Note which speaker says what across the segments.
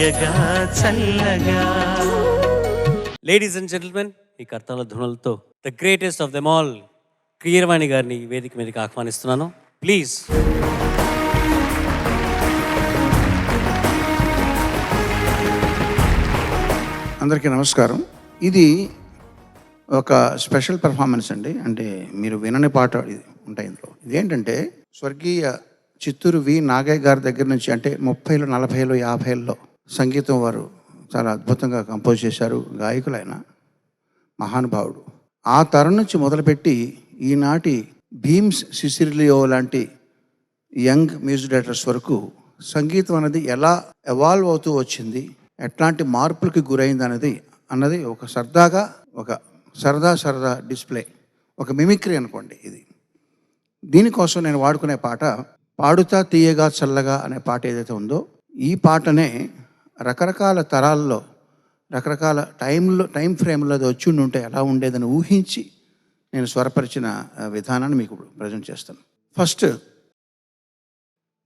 Speaker 1: తీయగా చల్లగా.
Speaker 2: Ladies and gentlemen, ఈ కర్తాల ధునులతో the greatest of them all Keeravani గారిని వేదిక మీదకి ఆహ్వానిస్తున్నాను. ప్లీజ్.
Speaker 3: అందరికీ నమస్కారం. ఇది ఒక స్పెషల్ పెర్ఫార్మెన్స్ అండి. అంటే మీరు వినని పాట ఇది ఉంటాయి ఇందులో. ఇదేంటంటే స్వర్గీయ చిత్తూరు వి నాగయ్య గారి దగ్గర నుంచి, అంటే 30లు 40లు 50ల్లో సంగీతం వారు చాలా అద్భుతంగా కంపోజ్ చేశారు. గాయకులైన మహానుభావుడు. ఆ తరం నుంచి మొదలుపెట్టి ఈనాటి భీమ్స్ సిసిలియో లాంటి యంగ్ మ్యూజిక్ డైరెక్టర్స్ వరకు సంగీతం అనేది ఎలా ఎవాల్వ్ అవుతూ వచ్చింది, ఎట్లాంటి మార్పులకి గురైంది అన్నది ఒక సరదా డిస్ప్లే, ఒక మిమిక్రీ అనుకోండి. దీనికోసం నేను వాడుకునే పాట పాడుతా తీయగా చల్లగా అనే పాట ఏదైతే ఉందో, ఈ పాటనే రకరకాల తరాల్లో రకరకాల టైం ఫ్రేమ్లో అది వచ్చి ఉంటే ఎలా ఉండేదని ఊహించి నేను స్వరపరిచిన విధానాన్ని మీకు ప్రజెంట్ చేస్తాను. ఫస్ట్,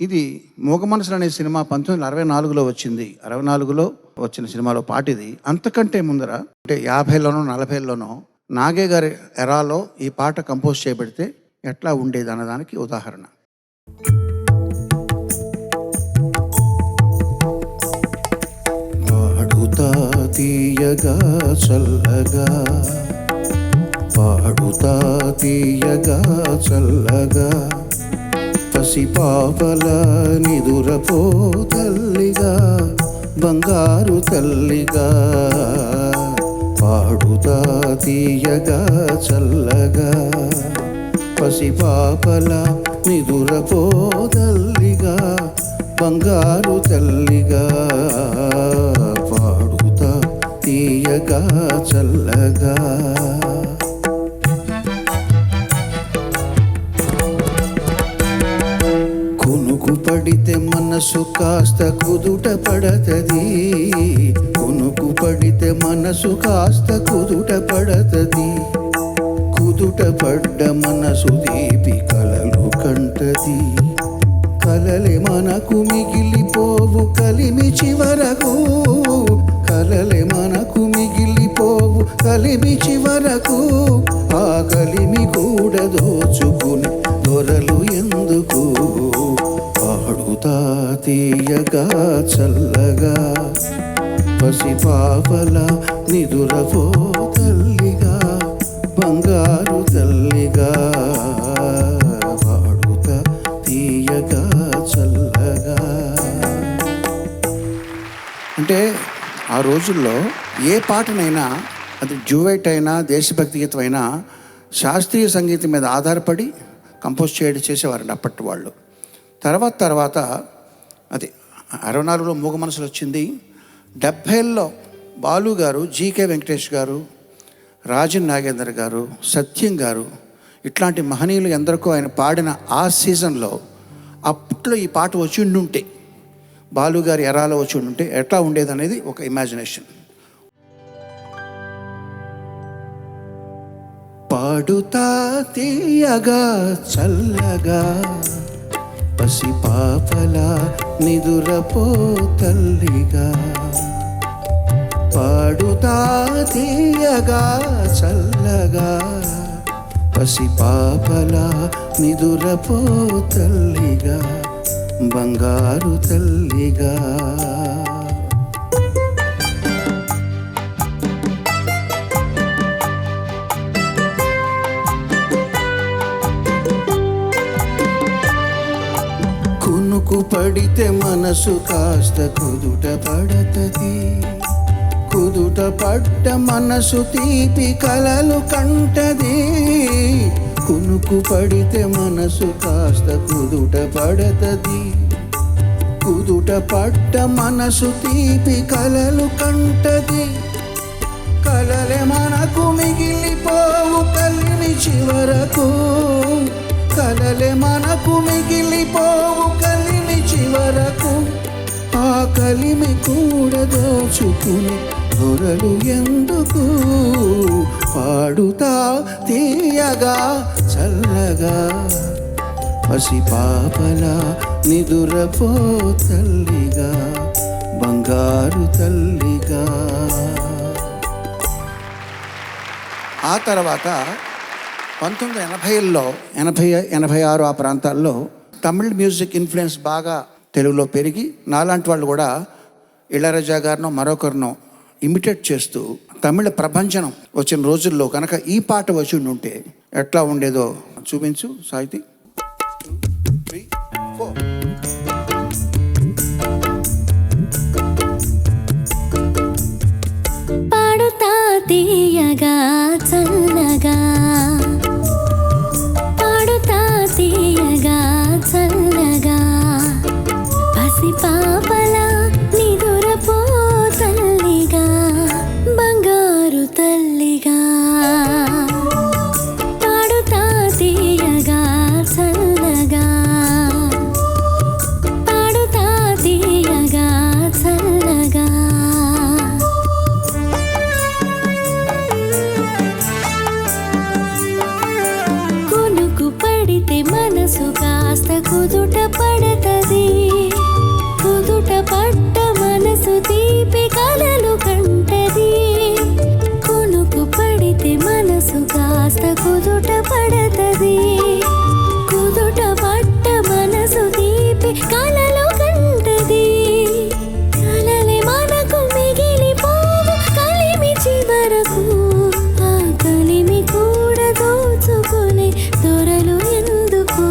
Speaker 3: ఇది మూగ మనసులు అనే సినిమా 1964లో వచ్చింది. 64లో వచ్చిన సినిమాలో పాట ఇది. అంతకంటే ముందర అంటే 50లోనో 40లోనో నాగయ్య గారి ఎరాలో ఈ పాట కంపోజ్ చేయబడితే ఎట్లా ఉండేది అన్నదానికి ఉదాహరణ. పాడుతా తీయగా చల్లగా, పాడుతా తీయగా చల్లగా, పసిపాపల నిదురపో తల్లిగా, బంగారు తల్లిగా, పాడుతా తీయగా చల్లగా, పసిపాపల నిదురపో తల్లిగా, బంగారు తల్లిగా, పాడుతా తీయగా చల్లగా. కునుకు పడితే మనసు కాస్త కుదుట పడతది, కునుకు పడితే మనసు కాస్త కుదుట పడతది, కుదుట పడ్డ మనసు దీపి కలలు కంటది, కలలే మనకు మిగిలిపోవు కలిమి చివరకు, కలలే మనకు మిగిలిపోవు కలిమి చివరకు, ఆ కలిమి కూడా దోచుకుని దొరలు ఎందుకు, పాడుతా తీయగా చల్లగా, పసిపాపల నిదురపో తల్లిగా, బంగారు తల్లిగా, పాడుతా తీయగా చల్లగా. అంటే ఆ రోజుల్లో ఏ పాటనైనా, అది డ్యూయెట్ అయినా దేశభక్తి గీతం అయినా, శాస్త్రీయ సంగీతం మీద ఆధారపడి కంపోజ్ చేసేవారండి అప్పటి వాళ్ళు. తర్వాత అది 64లో మూగ మనసులు వచ్చింది. 70ల్లో బాలు గారు, జీకే వెంకటేష్ గారు, రాజన్ నాగేందర్ గారు, సత్యం గారు, ఇట్లాంటి మహనీయులు ఎందరికో ఆయన పాడిన ఆ సీజన్లో అప్పట్లో ఈ పాట వచ్చి ఉండుంటే, బాలు గారి ఎరాలో వచ్చి ఉండుంటే ఎట్లా ఉండేది అనేది ఒక ఇమాజినేషన్. పాడుతా తీయగా చల్లగా, పసిపాపల నిదురపో తల్లిగా, పాడుతా తీయగా చల్లగా, పసిపాపల నిదురపో తల్లిగా, బంగారు తల్లిగా. కునుకు పడితే మనసు కాస్త కుదుట పడతది, కుదుట పడ్డ మనసు తీపి కలలు కంటది, కునుకు పడితే మనసు కాస్త కుదుట పడతది, కుదుట పడ్డ మనసు తీపి కలలు కంటది, కలలే మనకు మిగిలిపోవు కలిమి చివరకు, కలలే మనకు మిగిలిపోవు కలిమి చివరకు, ఆ కలిమి కూడా దోచుకుని దొరలు ఎందుకు, పాడుతా తీయగా చల్లగా, పసిపాపల నిదురపో తల్లిగా, బంగారు తల్లిగా. ఆ తర్వాత 1980లో 86 ఆ ప్రాంతాల్లో తమిళ్ మ్యూజిక్ ఇన్ఫ్లుయెన్స్ బాగా తెలుగులో పెరిగి నాలాంటి వాళ్ళు కూడా ఇళయరాజా గారినో మరొకరినో ఇమిటేట్ చేస్తూ తమిళ ప్రభంజనం వచ్చిన రోజుల్లో కనుక ఈ పాట వచ్చి ఉంటే ఎట్లా ఉండేదో చూపించు సాహితీ. 2, 3, 4.
Speaker 4: పాడుతా తీయగా చల్లగా, పాడుతా తీయగా చల్లగా, పసి పాపలా నిదురపో తల్లిగా, బంగారు తల్లిగా. పాడుతా తీయగా చల్లగా, పాడుతా తీయగా చల్లగా. పడితే మనసు కాస్త కుదుట పడతది, కుదుట పడ్డ మనసు తీపి కలలు కంటది. కొనుకు పడితే మనసు కాస్త కుదుట పడతది, కుదుట పడ్డ మనసు తీపి కలలు కంటది. కలలే మనకు మిగిలిపోవు కలిమి చివరకు, ఆ కలిమి కూడా దోచుకునే దొరలు ఎందుకు.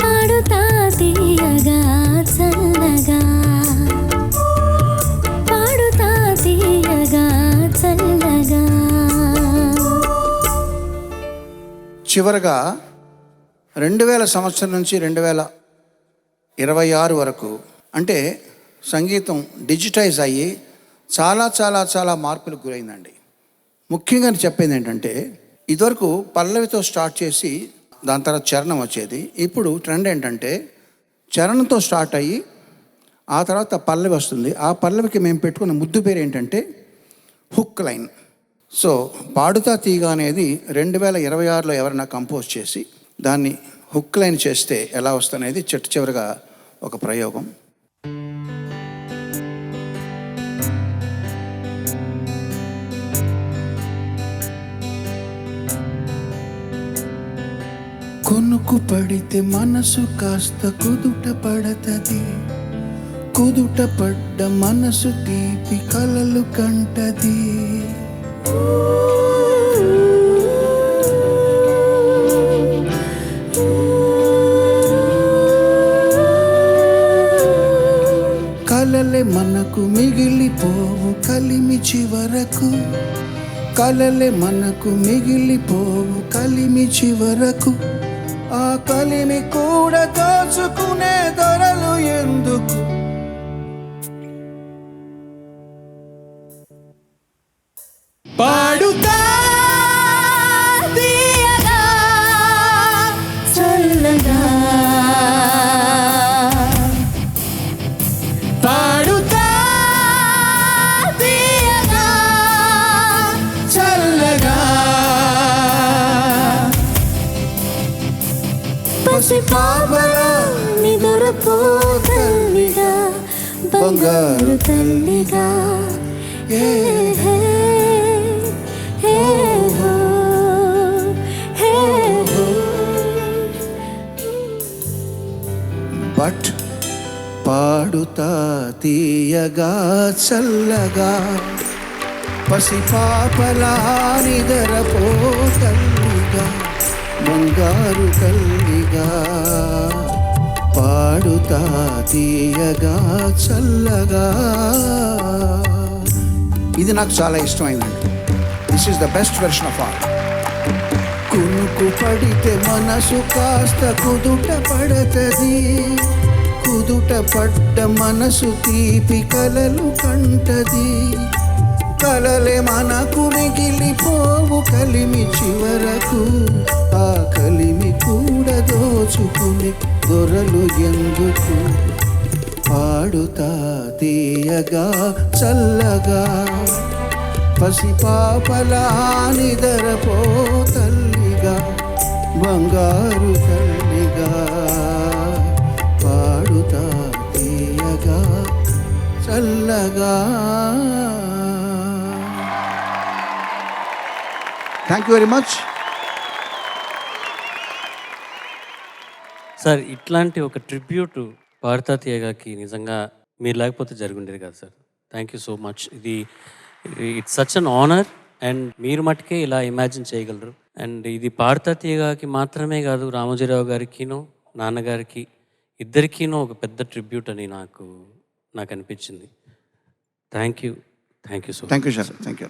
Speaker 4: పాడుతా తీయగా చల్లగా, పాడుతా తీయగా చల్లగా.
Speaker 3: చివరగా 2000 సంవత్సరం నుంచి 2026 వరకు అంటే సంగీతం డిజిటైజ్ అయ్యి చాలా చాలా చాలా మార్పులకు గురైందండి. ముఖ్యంగా చెప్పేది ఏంటంటే ఇదివరకు పల్లవితో స్టార్ట్ చేసి దాని తర్వాత చరణం వచ్చేది. ఇప్పుడు ట్రెండ్ ఏంటంటే చరణంతో స్టార్ట్ అయ్యి ఆ తర్వాత పల్లవి వస్తుంది. ఆ పల్లవికి మేము పెట్టుకున్న ముద్దు పేరు ఏంటంటే హుక్ లైన్. సో పాడుతా తీగ అనేది 2026లో ఎవరైనా కంపోజ్ చేసి దాన్ని హుక్ లైన్ చేస్తే ఎలా వస్తుందనేది చివరిగా ఒక ప్రయోగం. కొనుకు పడితే మనసు కాస్త కుదుట పడతది, కుదుట పడ్డ మనసు తీపి కలలు కంటది. కలలే మనకు మిగిలిపోవు కలిమి చివరకు, కలలే మనకు మిగిలిపోవు కలిమి చివరకు, ఆ కలిమి కూడా దోచుకునే దొరలు ఎందుకు. పాడుతా
Speaker 4: తీయగా చల్లగా,
Speaker 3: పాడుతా తీయగా చల్లగా,
Speaker 4: పసి పాపలా నిదురపో తల్లిగా, బంగారు తల్లిగా. హే హే హే హో, హే హో.
Speaker 3: బట్ పాడుతా తీయగా చల్లగా, పసి పాపలా నిదరపో తల్లిగా, బంగారు తల్లిగా. పాడుతా తీయగా చల్లగా. ఇది నాకు చాలా ఇష్టమైందండి. This is the best version of all. కునుకు పడితే మనసు కాస్త కుదుట పడతది, కుదుట పడ్డ మనసు తీపి కలలు కంటది. కలలే మనకు మిగిలిపోవు కలిమి చివరకు, ఆ కలిమి కూడా దోచుకునే దొరలు ఎందుకు. పాడుతా తీయగా చల్లగా, పసి పాపలా నిదరపో తల్లిగా, బంగారు తల్లిగా పాడుతా తీయగా చల్లగా. Thank you very much.
Speaker 2: Sir ఇట్లాంటి ఒక ట్రిబ్యూట్ పాడుతా తీయగాకి నిజంగా మీరు లేకపోతే జరుగుండేది కదా sir. Thank you so much. ఇది it's such an honour and మీరు మటుకే ఇలా ఇమాజిన్ చేయగలరు. అండ్ ఇది పాడుతా తీయగాకి మాత్రమే కాదు, రామోజీరావు గారికినో నాన్నగారికి ఇద్దరికీనో ఒక పెద్ద ట్రిబ్యూట్ అని నాకు అనిపించింది. Thank you so
Speaker 3: thank you sir. Thank you.